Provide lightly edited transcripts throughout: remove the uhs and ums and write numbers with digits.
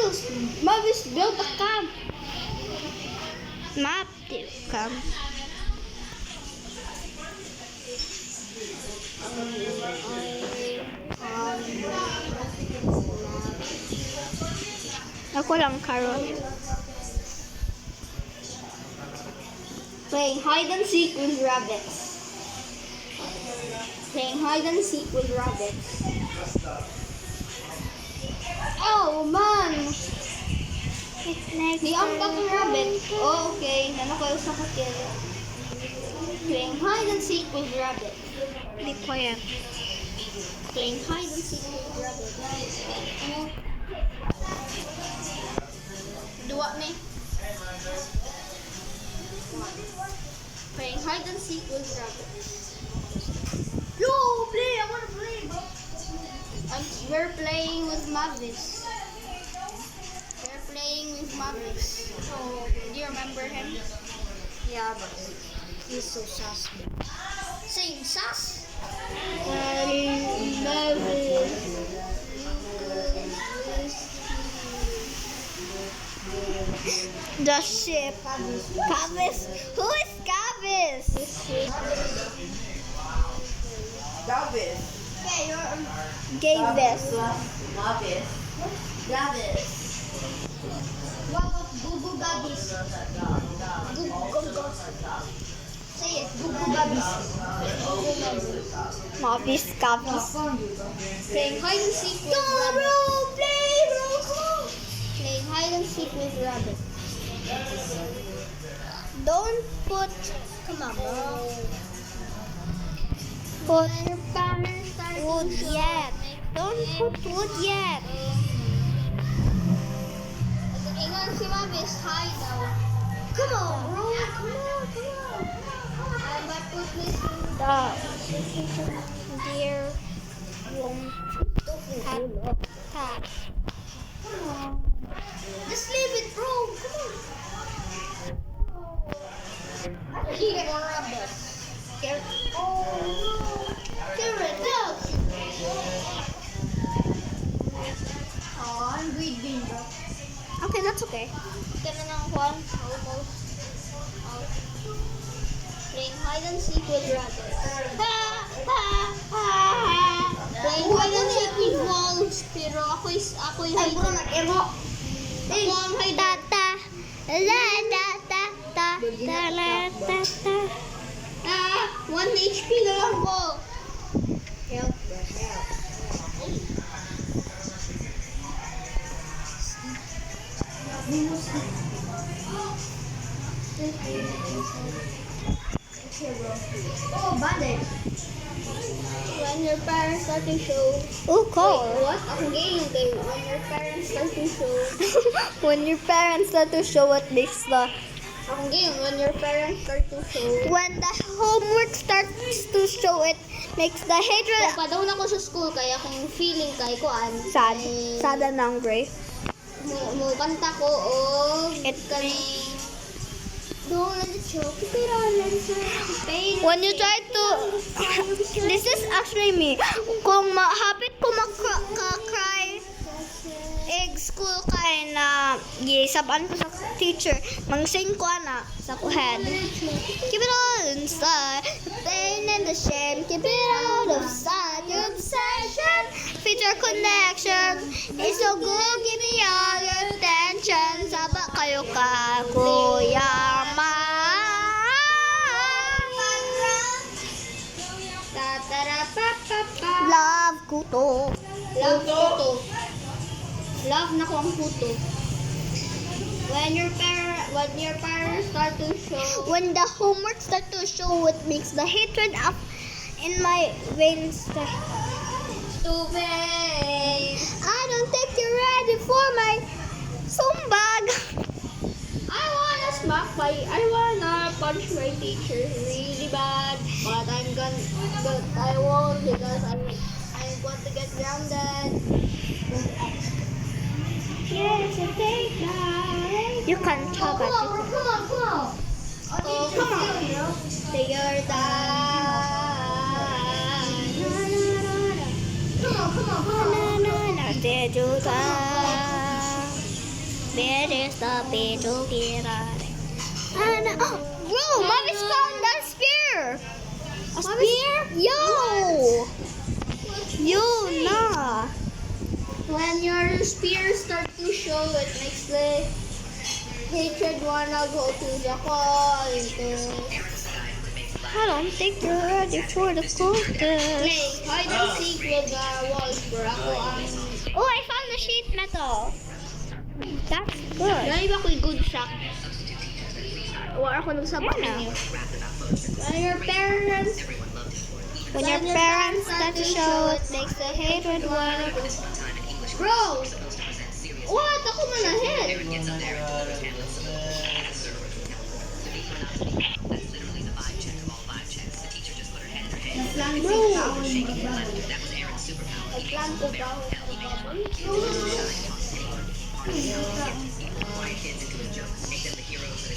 Mavis built a camp. Map camp. Ako lang carrot. Playing hide and seek with rabbits. Playing hide and seek with rabbits. Oh man! Diangkat ng rabbit. Oh, okay. Nanakaw sa katil. Playing hide and seek with rabbit. Hindi ko yan. Playing hide and seek with rabbit. Ano? Dua ni. Playing hide and seek with rabbit. Yo, play! I wanna play, bro. We're playing with Mavis. We're playing with Mavis. So, do you remember him? Yeah, but he's so sus. Same sus? Mavis. The ship. Cavis. Who is Cavis? Davis. Okay, you're... Gavis. Davis. Davis. What about Gugu Gabis? Gugu. Say it, Gugu Gabis. Mavis. Cavis. Playing hide and seek with rabbit. Play, bro. Come on. Playing hide and seek with rabbit. Don't put. Come on, bro. Put Your parents are wood yet. Don't put wood yet. Ingat si Mavis, hide daw. Come on, bro. Come on. I'm about to put this in The deer won't attack. Come on. Just leave it, bro. Come on. I need more rabbit. Oh, no. Carrot, look. Oh, I'm breathing, bro. Okay, that's okay. Ito na ng one. Almost. Out. Playing hide and seek with rabbit. Playing hide and seek with wolves. Pero ako'y Ay, bro, hide. nag-emo. Ako ang hide. Tata. La ta ta ta ta la ta ta. 1 HP na lang po. Help the help. Oh, bandit. When your parents start to show. Oh, cool. What? Ang game kayo. When your parents start to show. When your parents start to show what makes the Ang game. When your parents start to show. when the homework starts to show it makes the hatred Padaw na ko sa school kaya kung feeling kay ko sad sad and hungry. mo kanta ko o It- kaning don't let it show pero let it show When you try to this is actually me. Kung mahapit ko mag-cry school kay na gisaban ko sa teacher, mang-sing ko ana sa ko head. Keep it all inside, the pain and the shame. Keep it out of sight, your obsession, future connection. It's so good, give me all your attention. Saba kayo ka, Kuya Ma. Love ko to. love photo love na ko ang photo when your parents start to show When the homework starts to show what makes the hatred up in my veins. to face I don't think you're ready for my sumbag. I wanna punch my teacher really bad, but I won't because I want to get grounded. Yes, I take that. You can talk Come on, about come on, come on. Oh, come on. Take your time. Come on, come on, come on. it. tapi itu kira. Bro, Mavis found that spear. A spear? Yo! Yo, nah. When your spear start to show, it makes the hatred wanna go to the contest. I don't think you're ready for the contest. Play hide and seek with the walls, bro. Ako ang... Oh, I found the sheet metal. That's good. Dahil ba ko'y good shot? Or ako nagsabak Ano? ninyo. When your parents start to show, it makes the hatred wanna go. Bro! What? Ako manahit! Bro! Nagplan ko ba?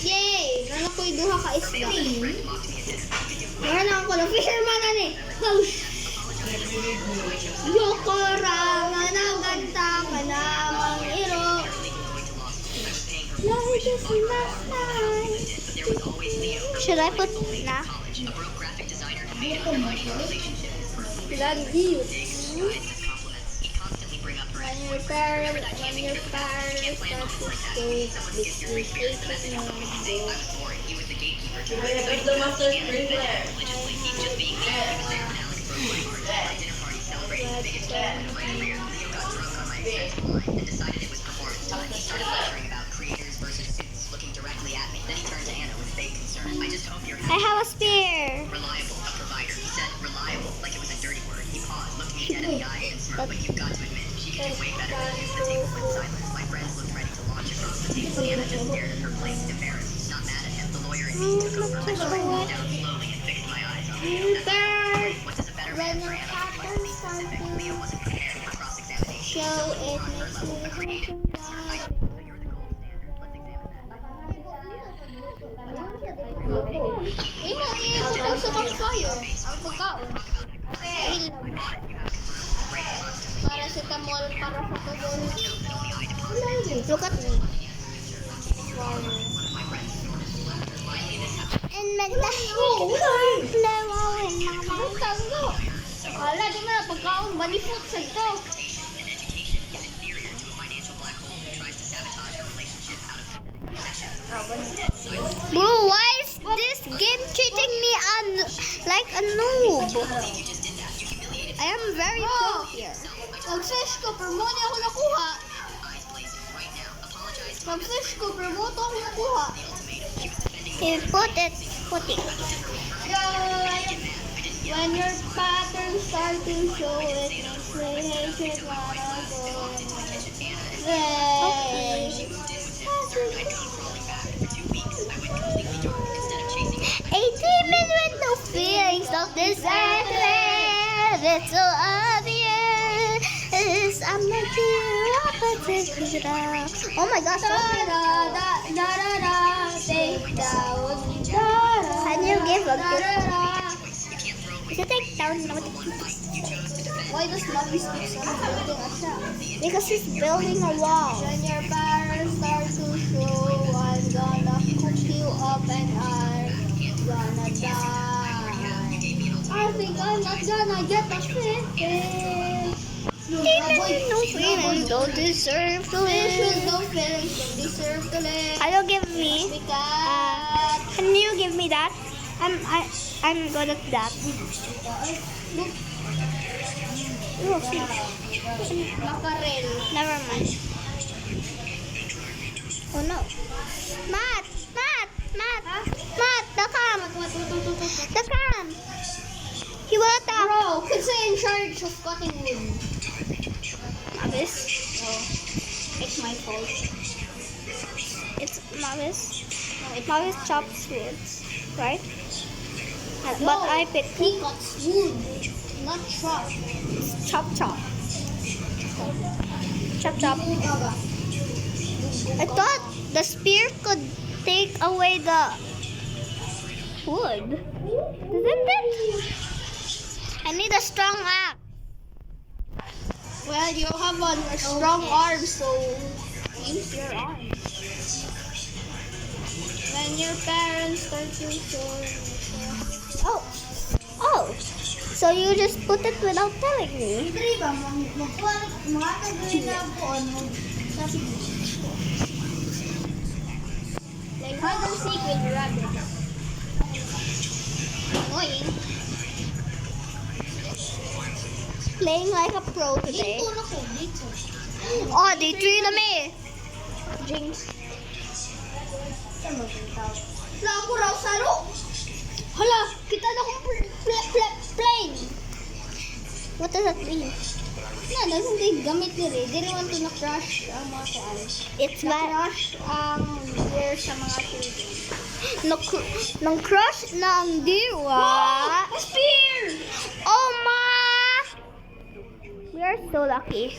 Yay! Nana ko'y duha ka isla. Nana ako na fisherman na ni. Yokora nga naganta ka na mangiro. Life is not nice. Should I put na? Lagi yun. When your parents start to stay, this will take it now. You're gonna beat the master sprinkler. I have a spear. Reliable, a provider. He said reliable, like it was a dirty word. He paused, looked me dead in the eye, and smirked, but you've got to admit, she can do way better than use the table in silence. My friends looked ready to launch across the table. Anna just stared at her plate, embarrassed, not mad at him. The lawyer in me took over. I shoved me down slowly and fixed my eyes on Leo. What does a better man for Anna look like? To be specific, Leo wasn't prepared for cross-examination. So it makes you I think so you're the gold standard. Let's examine that. Imo ko sa campfire. Ang pagkaon. Paracetamol para sa tugon. Look at me. And magda. Wala, di mo na pagkaon. Balipot sa ito. Bro, why is this game treating me like a noob? I am very pro here. Nag-fish ko, pero mo di ako nakuha. Nag-fish ko, pero mo to ako nakuha. You put it. When your patterns start to show, it makes the hatred wanna go. Yay! 18 men with no feelings of deserve. It's so obvious. I'm not sure. Oh my gosh. Can you give a gift? Is it take down? Why does Mommy speak building a shop? Because he's building a wall. When your parents start to show, I'm gonna cook you up and I'm gonna die. I think I'm not gonna get a fish. No feelings, don't deserve to Fish with live. no feelings don't deserve to live. Can you give me? Because Can you give me that? I'm good at that. Oh, fish. mackerel. Never mind. Oh no. Matt, the cam. The cam. He will attack. Bro, who's in charge of cutting wood? Mavis. Oh, it's my fault. It's Mavis. Mavis chops wood, right? But I pick He cuts wood, not chop. chop. Chop. I thought the spear could take away the wood. Isn't it? I need a strong axe. Well, you have a strong arm, so use your arms. When your parents start to show. Oh. Oh. So you just put it without telling me. Dili ba magkuha mga kagawin na buon mo sa like hide and seek with rabbit. Annoying. Playing like a pro today. Dito na ko dito. Oh, day 3 na me. Jinx. Wala ko raw saro. Hala, kita na kong plane. What does that mean? Na, hindi gamit nila. Dili want to na-crush ang mga kuan. It's bad. Na-crush ang gear sa mga children. Nang crush ng diwa. A spear! Oh ma! We are so lucky.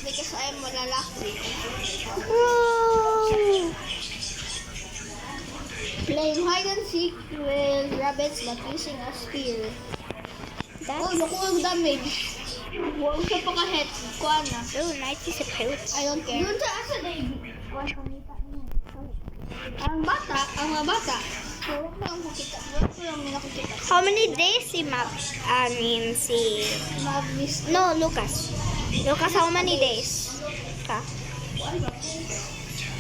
Because I'm malalaki. Woo! Playing hide and seek with rabbits but using a spear. Oh, That's naku ang damage. Huwag siya pa kahit kuan na. so nice is a fruit. I don't care. Yun sa asa na ang mga bata. So, huwag lang makita. Huwag lang nakikita. How many days si si... Mavis. No, Lucas. Lucas, how many days? Ka?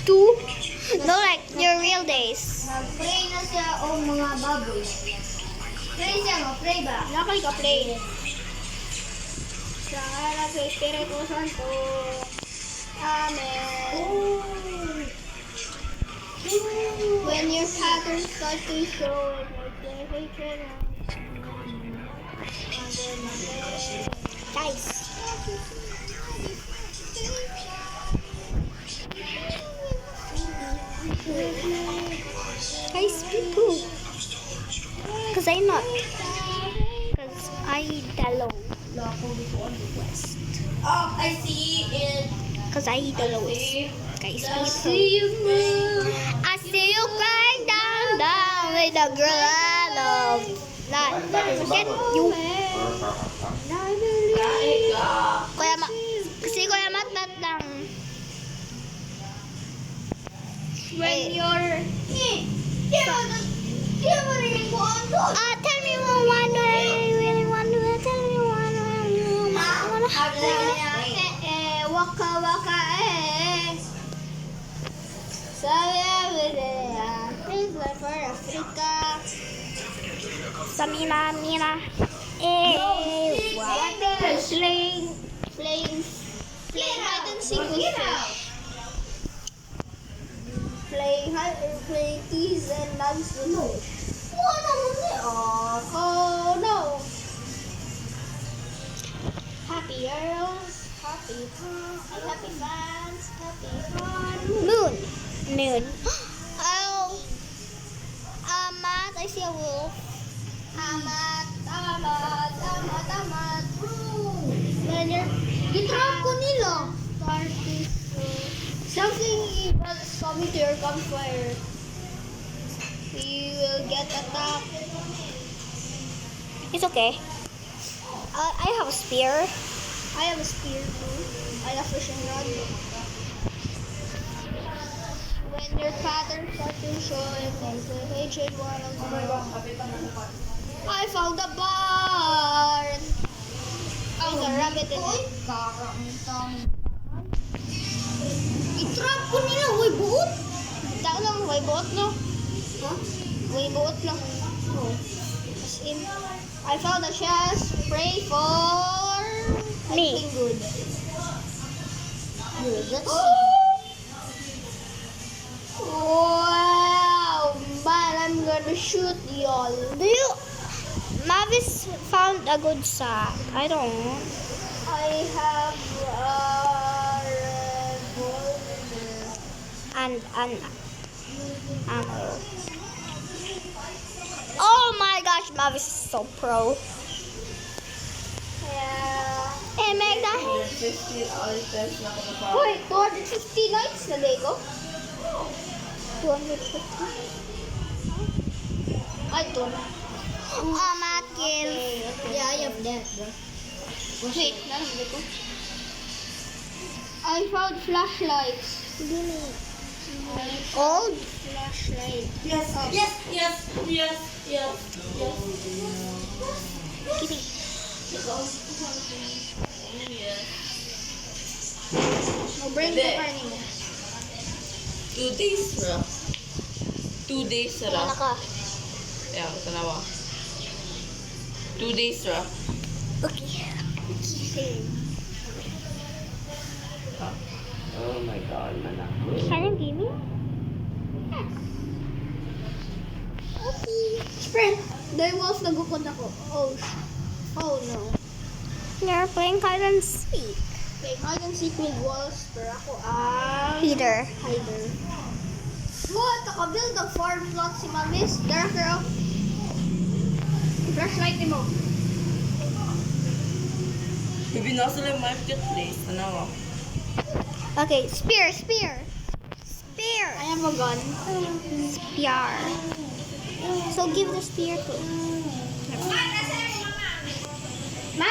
2? No, like your real days. Nag-pray na siya o mga baboy. Pray siya mo, pray ba? Nakay ka pray. Sa ngalan sa Espiritu Santo. Amen. When your patterns start to show it, like the hatred Guys. Guys, people. Because I'm not. Because I the low. West. Oh, I see it. Because I the lowest. Guys, people. you move. I see you crying down with the girl I love. Not forget you. Kuya Ma, kasi Kuya Mat lang. When you're... Tell me one that I really want to. Tell me one that I really want to. Waka waka Things like for Africa. Samina, Mina. Playing hide and seek with fish. Playing keys and nuts with fish. Oh no. Happy arrows, happy fans, happy fun. Moon. Oh. Matt, I see a wolf. Amat. When gitrap ko nila. Something evil is coming to your campfire. You will get attacked. It's okay. I have a spear. I have a spear too. I have fishing rod. When your pattern starts to show it, there's a hatred war. I found a barn. There's a rabbit in it. Itrap ko nila, way buot. Tao lang, way buot no? Huh? Way buot lang. No. As in, I found a chest. Pray for Me. something good. Good, let's see. Wow, man, I'm gonna shoot y'all. Mavis found a good sack. I don't. I have a revolver. And oh my gosh, Mavis is so pro. Yeah. Hey, Magda. 15 hours, that's not gonna fall. Wait, 250 nights na Lego? 250. I don't. Matt kills. Yeah, I have that, bro. Wait, nalagay ko. I found flashlights. Old? Flashlight. Yes, yes, yes, yes, yes, yes. Kitty. Bring the party mo. 2 days ra. 2 days ra. Ano ka? Yeah, tanawa. 2 days ra. Okay. Oh my god, mana. Karen gaming? Okay. Sprint. There was nagukod ako. Oh, oh no. You're playing hide and seek. Okay, hide and seek with walls. Pero ako Peter. hider. What? Nakabuild ng farm plot si Mamis. There, girl. Flashlight mo. Ibinasa lang marketplace. Tanawa. Okay, spear. Spear. I have a gun. Spear. So give the spear to. Ma!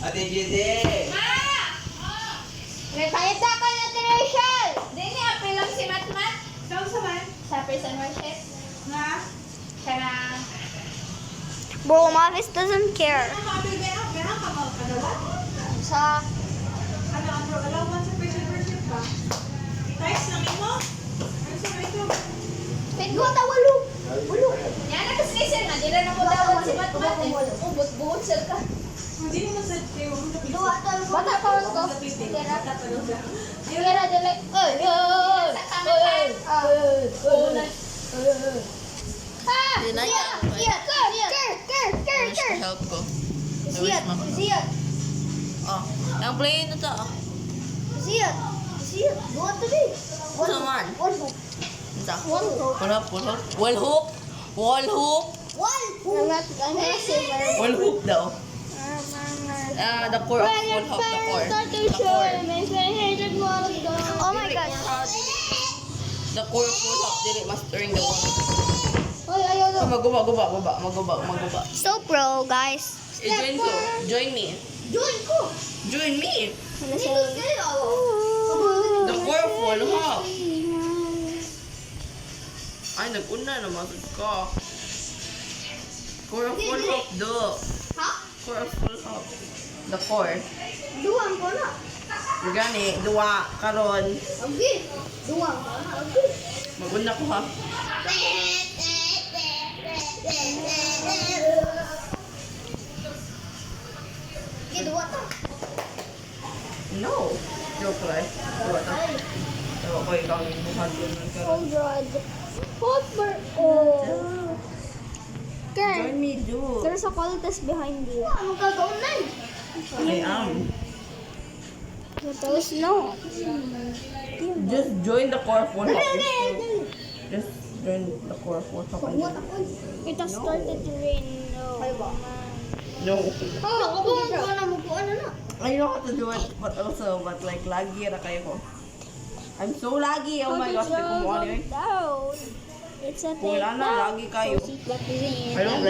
Ate Jide! May payat na ako na Rachel! Dini, apel lang si Matmat. Saan sa man? Sa prison worship. Nga? Sarang. Bro, Mavis doesn't care. Sa... Wait, go, tawalo. Walo. Yan, nakaslisin na. Dila na mo daw si Matmat. Ubot-buot sila ka. Bata pa ko. Kira dili. Oy, oy. Ah! Ker. Help ko. Ziyad. Oh, ang play na to. Ziyad. Go to di. Ano man? One hook. Isa. One hook. Pull up. Wall hoop. One hook. Wall hoop daw. The core of full hoop. The core. Oh my god. The core of full hoop. Dili mastering the wall. Oy, ayaw na. Maguba. So pro, guys. Join ko. Join me. Join ko. Join me. Dito kayo. The core of full hoop. Ay, nag-una naman ka. Core of full hoop, do. Ha? Core of full hoop. The core. Duwang ko na. Gani, duwa, karon. Okay. Duwang ko na. Okay. Maguna ko ha. Okay, duwa to. No. Joke lang. Duwa ta. Tawa ko ikaw yung buhat yun ng karon. Oh, God. What for? Oh. Join me, do. There's a cultist behind you. Ano ka gawin na? I am. There's no. Just join the core full hoop. Just join the core full hoop. It has started to rain. No. Oh, nakubuhan ko na mo po. Ano na? I know how to do it, but like, lagi na kayo ko. I'm so laggy. Oh my gosh, di ko mo ano yun. Down. It's a thing. Wala na, lagi kayo. I don't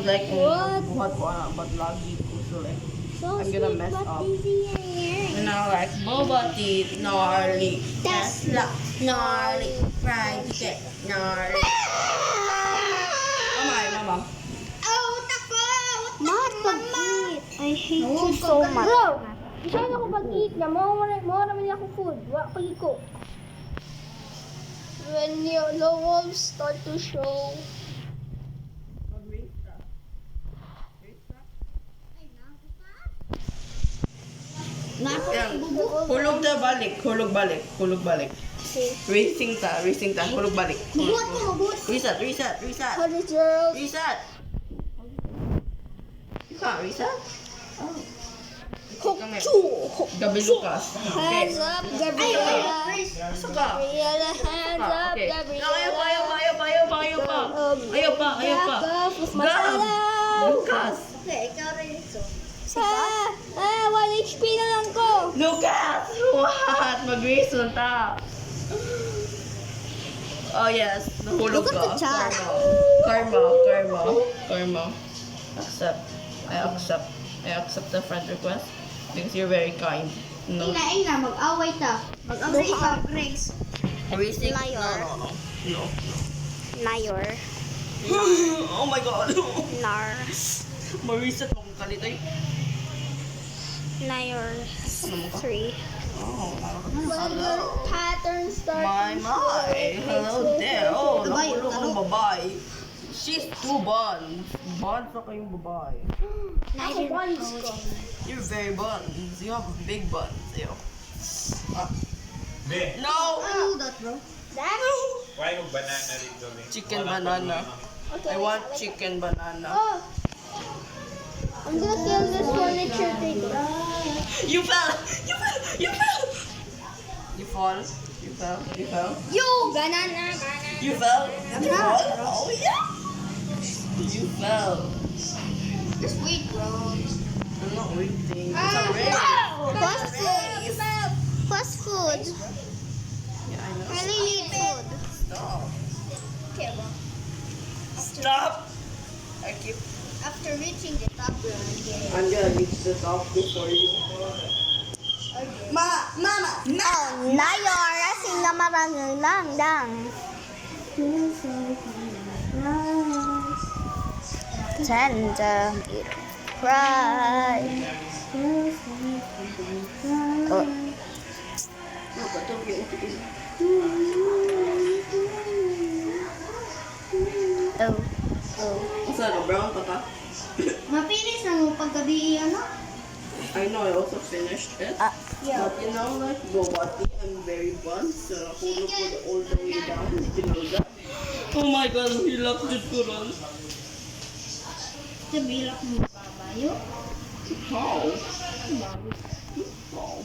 like kung buhat ko ana, but lagi ko. So like, I'm gonna mess up. And now like, boba teeth, gnarly, Tesla, gnarly, fried chicken, gnarly. Mama. Oh, tako! Mat, pag-eat. I hate you so much. Bro, saan ako pag-eat na? Mo naman ako food. Wa pag ko. When the wolves start to show. Yan. Hulog balik. Racing ta, hulog balik. Buhat ko, mabuhat. Reset. How did you... Reset. You can't reset? Oh. Kami. Gabi Lucas. Okay. Hands up, Gabriela. Suka. Gabriela, hands up, Okay. Gabriela. Ayaw pa. Ayaw pa. Back off with my fellow. Lucas. Okay, ikaw rin ito. 1 HP na lang ko. Lucas! What? Mag-reason ta. Oh yes, nahulog Look at ka. the chat. Karma. Accept. I accept the friend request because you're very kind. No. Ina, mag-away ta. Mag-away ikaw, Grace. Racing? Liar. No. Nayor. Oh my god. Nar. Ma-reset mo kung kalitoy. Nayor. 3. Oh, Hello. Pattern start. my. Hello there. Oh, nakulong ang babae. She's 2 buns. Buns na kayong babae. Ako buns ko. You're very buns. You have big buns. Ew. Be, No! Ano that, bro? That? why yung banana dito, be? Chicken Wala banana. problema. I want chicken banana. Oh. I'm gonna kill this furniture table. You fell! You fell! You fell! You fall? You fell? You fell? Yo! Banana. You fell? You fall? Oh yeah! You fell. Just wait, bro. I'm not waiting. It's a race. Fast food. Fast food. Yeah, I know. I really need food. Stop. Okay, bro. Stop! I keep... After reaching the top, we're gonna get it. I'm gonna reach the top before you. Mama! Oh, Nayor. Asing na marang lang dang. Tender. Cry. Oh. Oh. Oh. What's that, a brown pata? Mapinis na mo paggabi, ano? I know, I also finished it. Yeah. But you know, like Bobati, I'm very bunt, so nakulog ko all the way down. Did you know that? Oh my god, he loves it to run. Sabilak mo babayo. How? How?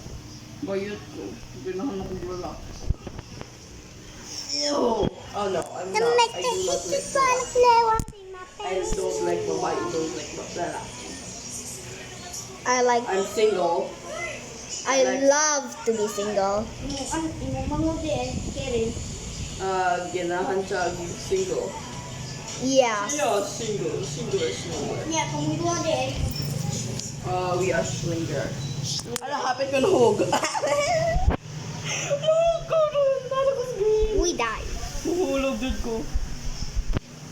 Bayot ko. Binahan ako bulak. Ew! Oh no, I'm not. I do not like babae. I don't like babae. I don't like babae. I like. I'm single. I love to be single. Ano manguti eh, Karen. Ganahan siya single. Yeah. Yeah, single. Single is single. Niya, kumuha de. We are slinger. Ano, hapit ko na hug. Mahulog ko doon. Nala ko sa green. We die. Mahulog din ko.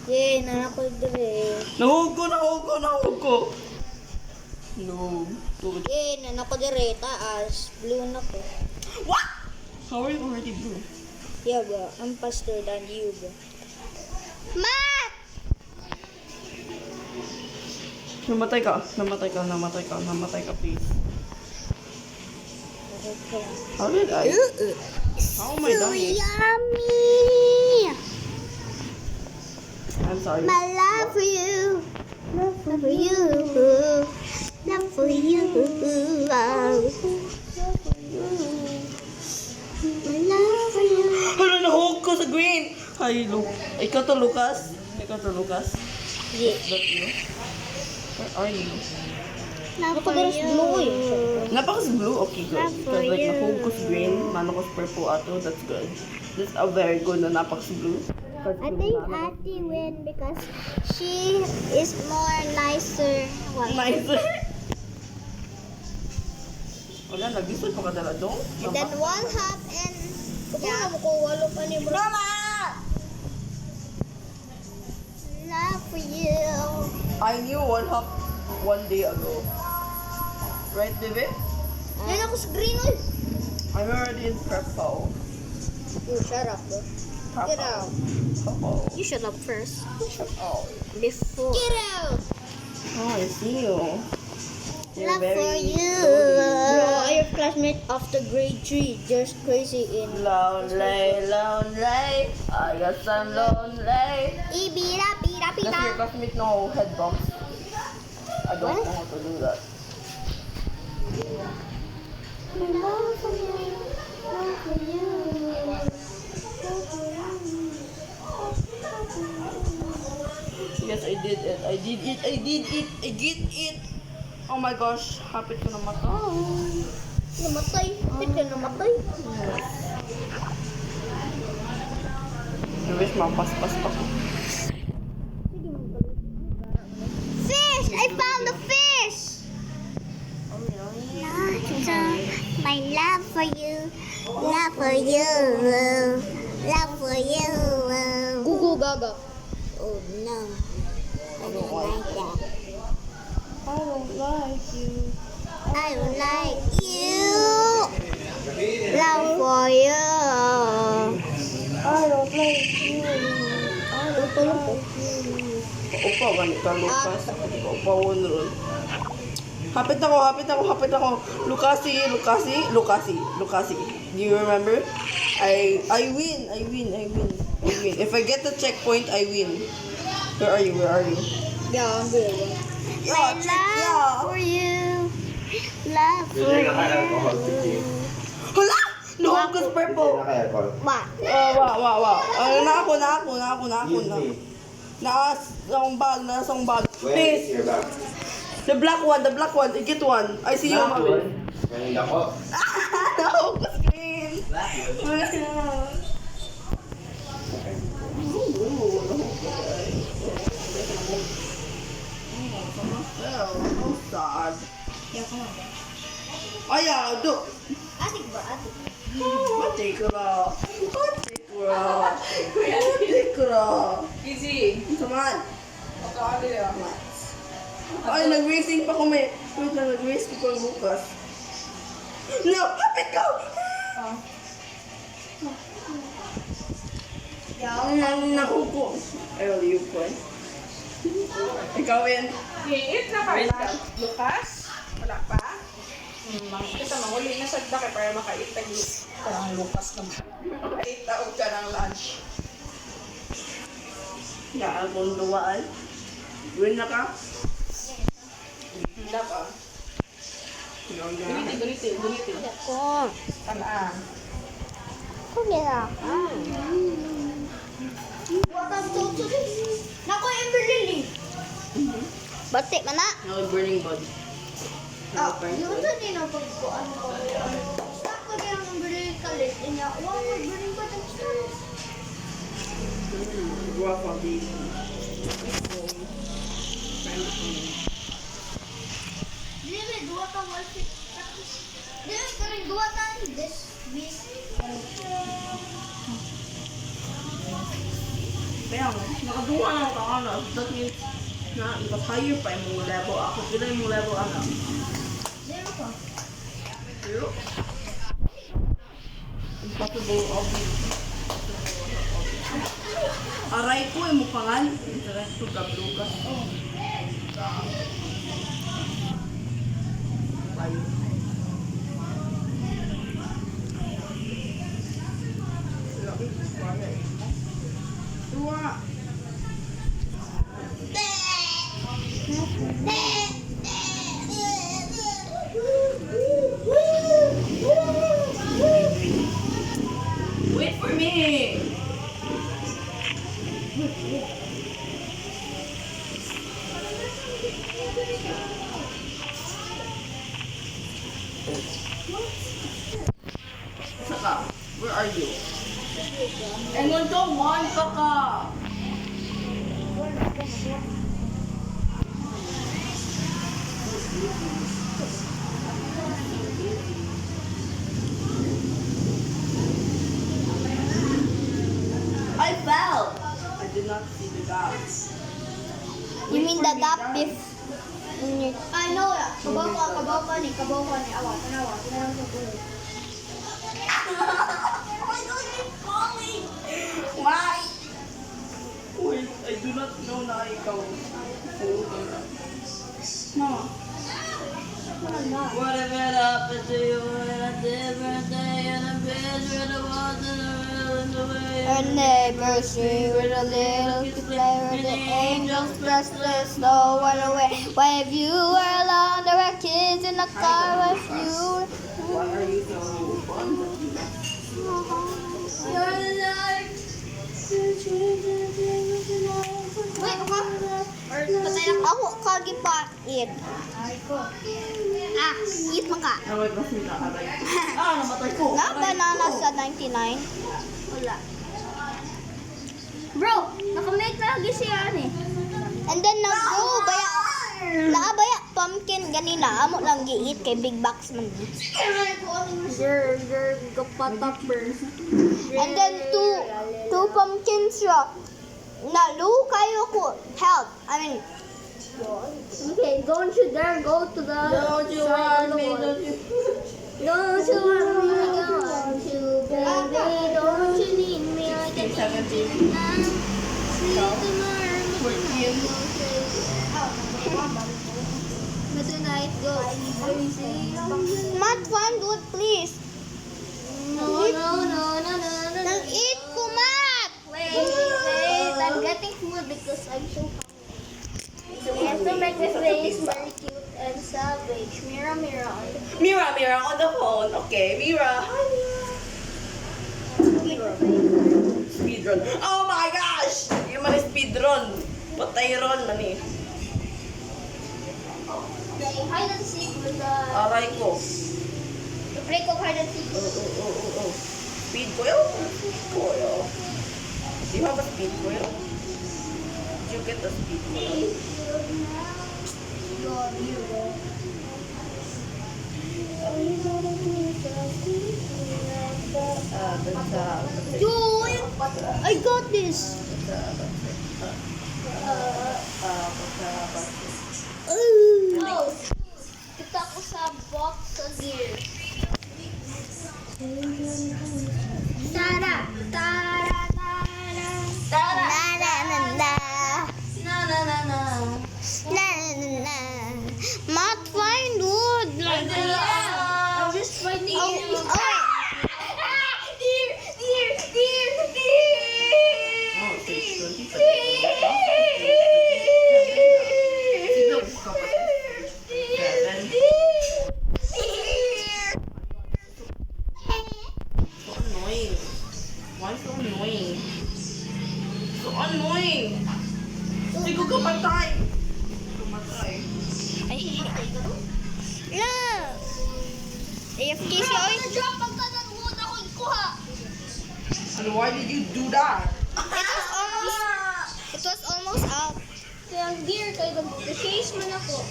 Yay, nanakol dire. Nahug ko. No. Tugod. Yay, nanakol dire. Taas. Blue na ko. What? How are you already blue? Yeah, bro. I'm faster than you, bro. Matt! Namatay ka, please. How did I? How am I So dying? yummy! I'm sorry. My love for you. Love for you. Love for you. My love for you. Hala, nahug ko sa green. Ay, ikaw to, Lucas. Yeah. Is that you? Where are you? Love for you. Napakas blue? Okay, good. Love for Because like you. nahug ko sa green, nano ko sa purple ato, that's good. That's a very good na napakas blue. I think Ati win because she is more nicer. Well, Nicer. Wala, nagisod pa ka dala dong. and then one half and yeah. Mama! Love for you. I knew one day ago. Right, baby? Yan ako sa green oil. I'm already in prep how. You shut up, bro. Get out. Oh. You shut up first. Oh. Before. Get out. Oh, I see you. You're Love for very you. Bro, I'm your classmate of the grade 3. Just crazy in. lonely. I got some lonely. Ibira, pira, Does your pira. classmate know headbox? I don't What? know how to do that. Love for you. Love for you. Yes, I did it. Oh my gosh, hapit ko na mata. Namatay. Ba't ka namatay? I wish mapaspas pa ko. Fish! I found the fish! Oh, really? My for you. Love for you. Gugu gaga. Oh no. I don't like that. I don't like you. I don't like you. Love for you. I don't like you. I don't like you. Upa, ganit ka, Lucas. Upa, ron. Hapit ako. Lucasi. Do you remember? I win. If I get the checkpoint, I win. Where are you? Yeah, I'm good. Yeah, yeah. For you. Love for you. Hala! No, because purple. What? Wow. Na ako. Nasang bag. Please. The black one. I get one. I see you. No, because green. So sad. Oh yeah, do. Atik ba? Atik. Mati ko ra. Easy. Saman. Makakali ah. Ay, nag-racing pa kami. Wait lang, nag-race ko kung bukas. No! Kapit ko! Nakuko. Ay, wala yung point. Ikaw yan. Iit na pala. Lucas? Wala pa? Kita mahuli na sa dake para makaitag parang Lucas naman. Makaitaog ka ng lunch. Akong duwaan. Win na ka? Hindi pa. Guniti. Ako. Tanaan. Kumira. Nako, Ember Lily. Batik ka na. No, burning body. Yun sa din ang pagkuan ko. Ako din ang Ember Lily kalit. Wow, burning ba ang story? Rough on these. Dili, dua ta walfit. Dili, karing dua ta this week. Kaya mo, nakaduwa na ako ano. That means na iba higher pa yung level. Ako sila yung level ano. Zero pa. Zero? Impossible obvious. Aray ko yung mupangan. Interest to gablugas. Bayo. Dua. Wait for me. Saka, where are you? Engon to, one pa ka. I fell. I did not see the gap. You mean the gap if I know ya. Kabaw ka ni. Awa, tanawa sa bulo. Why? Wait, I do not know na ikaw. No. Whatever happened to you in a different day in a bed with a water in the way. our anniversary with a little play where the angels blessed the snow went away. What if you were alone? There were kids in the car with you. Why are you so fun? Wait, ako kagipait. Eat mo ka. Nawag na sila aray. Namatay ko. Na banana sa 99? Wala. Bro, nakamake na lagi siya eh. And then nag-go baya. Naabaya pumpkin ganina amo lang giit kay big box man. And then two pumpkins rock. Na low kayo ko help. I mean, Okay, don't you dare go to the Don't you want me? Don't you? Don't you want me? Don't want you, baby. Don't you need me? I can 17. see tomorrow. 14. But tonight, go. Matt, find wood please. No. Nang eat ko, Matt. Wait. I'm getting food because I'm so hungry. We have to make the face very cute and savage. Mira on the Mira on the phone. Okay, Mira. Hi, Mira. Speedrun. Oh my gosh! Yung man speedrun. Patay ron man eh. hide and seek with the... Aray ko. The break of hide and seek. Oh. Speed coil? Speed coil. Do you have a speed coil? Did you get the speed coil? I got this. Oh, kita ko sa box sa gear. Tara. Na. Matt, find wood. Like, I'm just finding oh, Deer. Oh, 6:20. So annoying. Why so annoying? So annoying! Hindi ko kamatay! Kamatay. no. AFK si Oy. Drop ang tanang wood ako ikuha. And why did you do that? It was almost out. Kaya ang gear kayo the case man ako.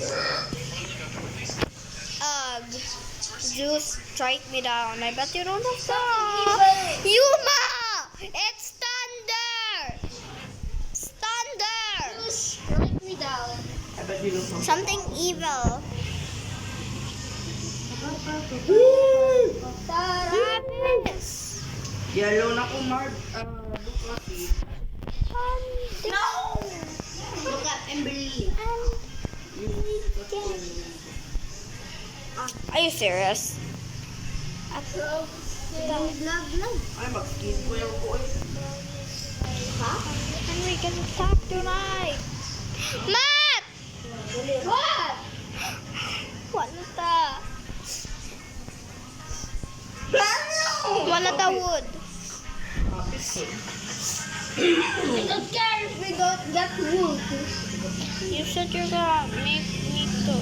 Zeus, strike me down. I bet you don't have Something that. evil. Yuma! It's thunder! Thunder! Strike me down. I bet you don't know. Something evil. Travis! Yellow na ko, Mark. Lucas. No! Look at Emberly. Are you serious? Ay, mag-skin ko yung ko eh. And we can talk tonight. Matt! What? Wala ta. Wala ta wood. I don't care if we don't get wood. You said you're gonna make me to.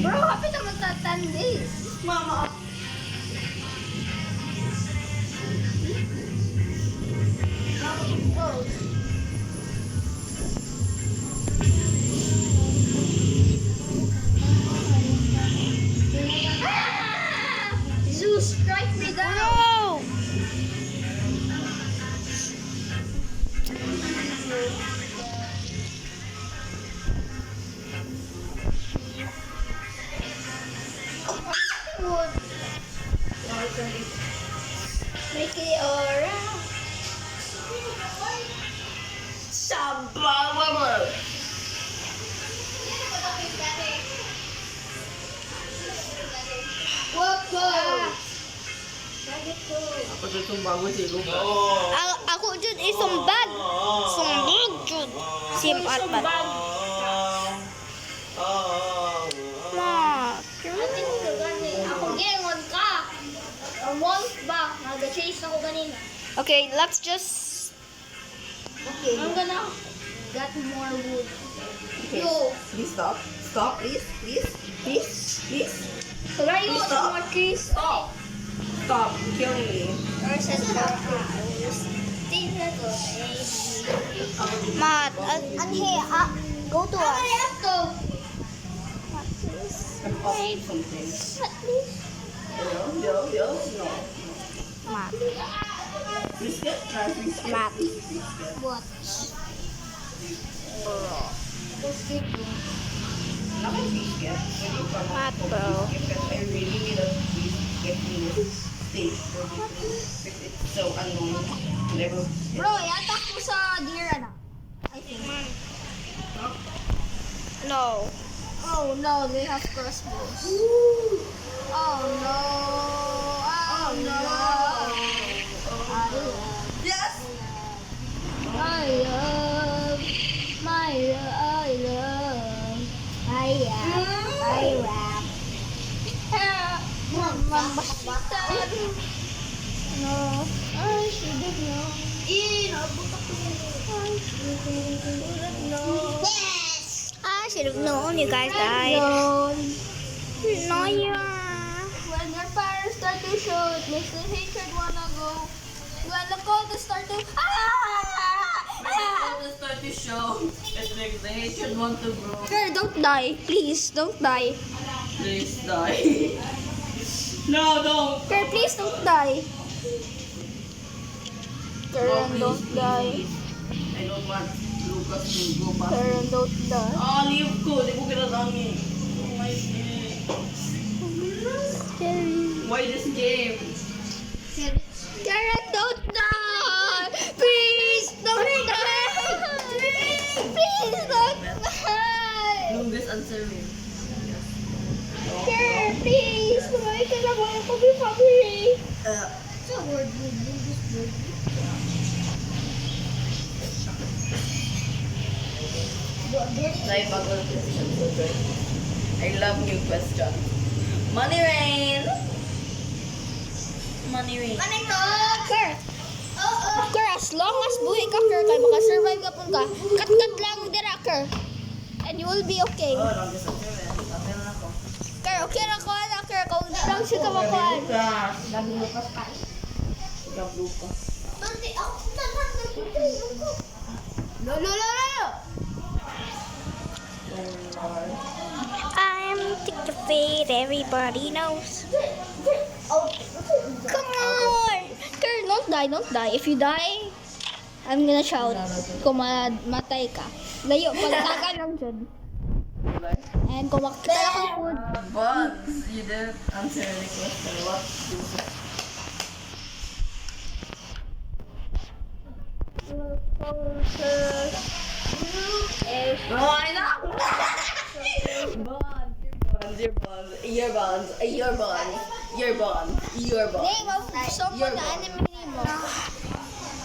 Bro, happy naman sa 10 days. Mama. Oh. Zeus, strike me down. No! Wood. Make it around. Sabah. Whoa. Ako dito bago si Lucas. Ako jud isumbag. Sumbag jud. Simat bat. Matt. Ako gingon ka. A month back, nag-chase ako kanina. Okay, let's just. Okay. I'm gonna get more wood. Okay. Yo. Please stop. Stop, please. Try you Stop. more trees. Oh. Stop killing me. Or said Matt, anhe, go to us. I have to. eat something. Yo, no. Mat. Biscuit? Try biscuit. Mat. Biscuit. What? Not a biscuit. Mat, bro. Because I really need a biscuit in this state. Because it's so annoying. Never. Bro, yatak ko sa deer, ano? I think. No. Oh no, they have crossbows. Oh no. Oh no. Yes! I love. My love. I love. I rap. Mambasitan. No. I should've known. Nabot ako. I should've known. Yes! I should have known you guys died. No, yeah. When your parents start to show, it makes the hatred wanna go. When the cold start to Start to show. It makes the hatred want to grow. Girl, don't die. Please, don't die. Please die. No, don't. Girl, please don't die. Girl, please, don't please, die. please. I don't want Lucas to go past. Girl, don't die. Ah, leave ko. Di ko kinalangi. Oh my God. Why this game? Karen, don't die! Please, don't die! Please, don't die! Longest answer me. Karen, please! Kumain ka na mo yung pag-family! Sa word mo, this word. Life bago question. I love new question. Money rain. Money rain. Ano ito? Kar! Kar, as long as buhay ka, Kar, kaya makasurvive ka pun ka, kat-kat lang dira, Kar. And you will be okay. Oh, longest answer me. Tapos na ako. Kar, okay na ko na, Kar. Kung hindi lang siya kamakuhan. Lucas. Lagi lupas pa. Love Lucas. Bante, ako tanan na ito. No, no, no, no! I'm thick to fade, everybody knows. Come on! Kar, don't die, don't die. If you die, I'm gonna shout. Kung matay ka. Layo, pagtaga lang dyan. And kung makita lang ang food. But you didn't answer the question. What do you say? Oh, I know! Your bonds. Name of someone na anime mo.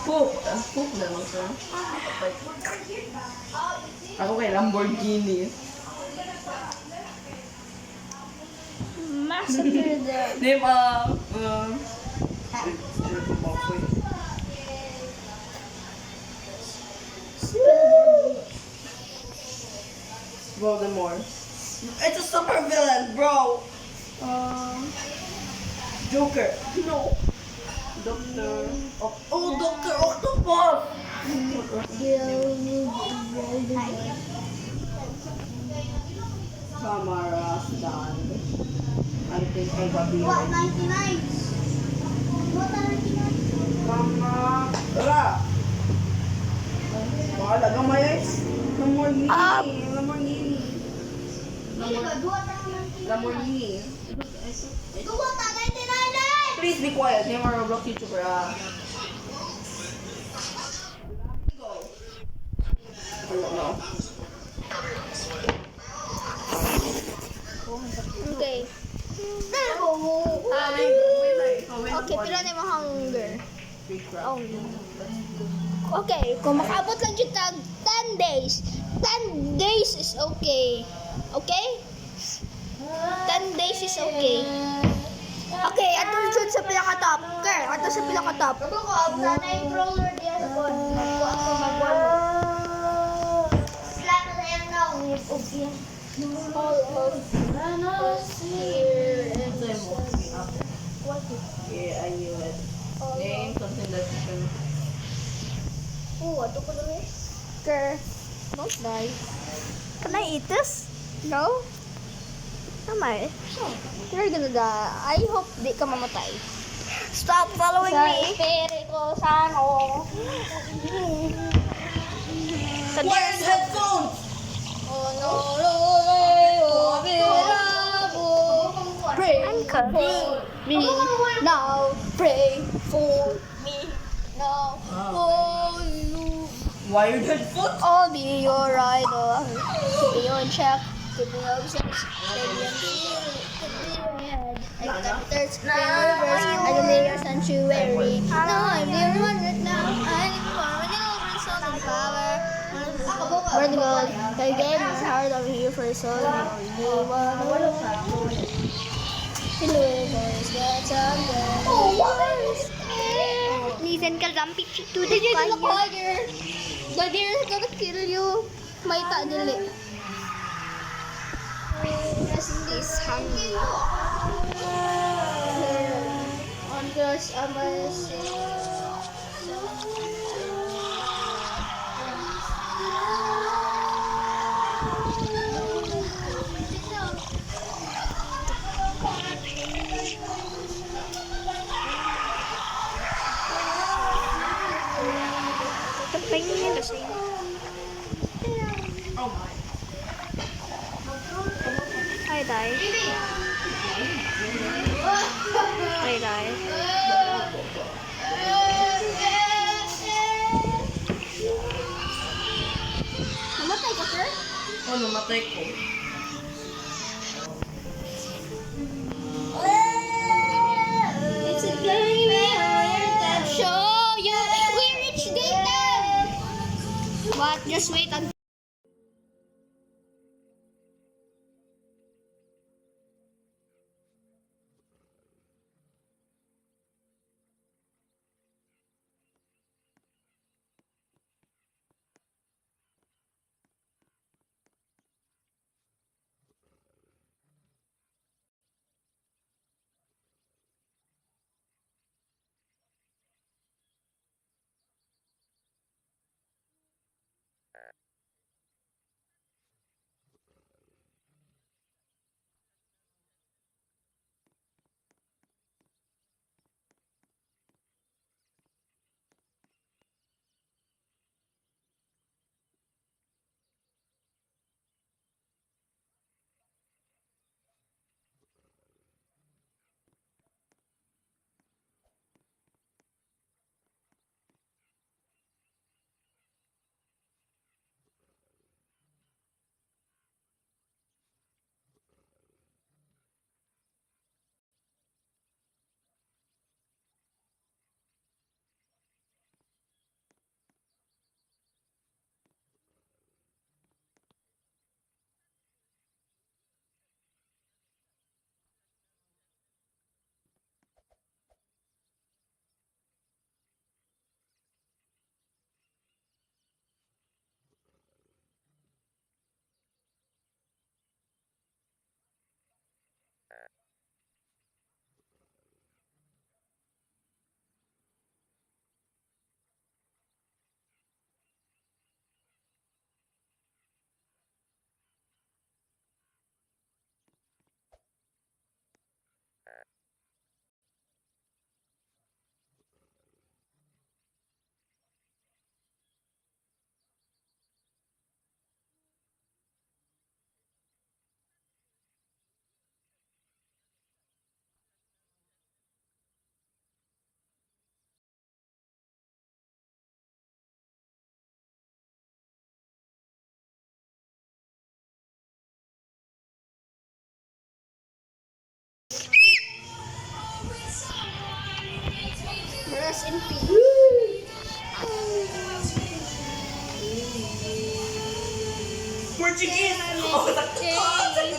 Poop. Poop na lang sir. Ako kay Lamborghini. Massacre the... Name Voldemort. It's a super villain, bro. Joker. No. Doctor. Oh, Doctor Octopus. Camera stand. I think I got the What, 99? What are 99? Camera. Wala gamay. Lamborghini. Lamborghini. Lamborghini. Dua ta 99! Please be quiet. Name our Roblox YouTuber. Go. I don't know. Okay. Okay, pila na yung hunger. Oh, no. Okay, kung makaabot lang dyan tag 10 days. 10 days is okay. Okay? 10 days is okay. Okay, ato dyan sa pinaka-top. Okay, ato sa pinaka-top. Ako ko, abla na yung crawler diyan. Ako magwalo. Slap na yan na. Okay. All of bananas here. What is Yeah, I knew it. Name something that you can. Oh, ato ko lang eh. Girl, don't die. Can I eat this? No? Tama eh. You're gonna die. I hope di ka mamatay. Stop following Sa me. Espiritu Santo. Where's headphones? Pray Anchor. for me now. Pray for me now. Oh, you. Wired headphones? I'll be your idol. Keep you in check. Keep me obsessed. Baby, I'm head. I got the third spring reverse. I can be your sanctuary. No, I'm the one right now. I need more when you're over soul and power. Where the gold? I gave my heart over here for soul. You want Hello, boys. That's on Oh, what? Listen ka, Zampi, to the fire. The deer is gonna kill you. May ta dili. He's hungry. On crush on my Tapay niya kasi. Hi, Dai. Hi, Dai. Namatay ka, sir? Oh, namatay ko. It's a playmate that show you we reached the end. What? Just wait until Rest in peace. Portuguese! Oh,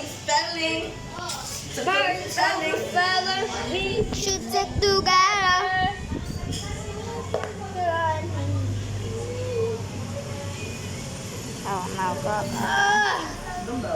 spelling! Feather, we should stick together. Oh my God.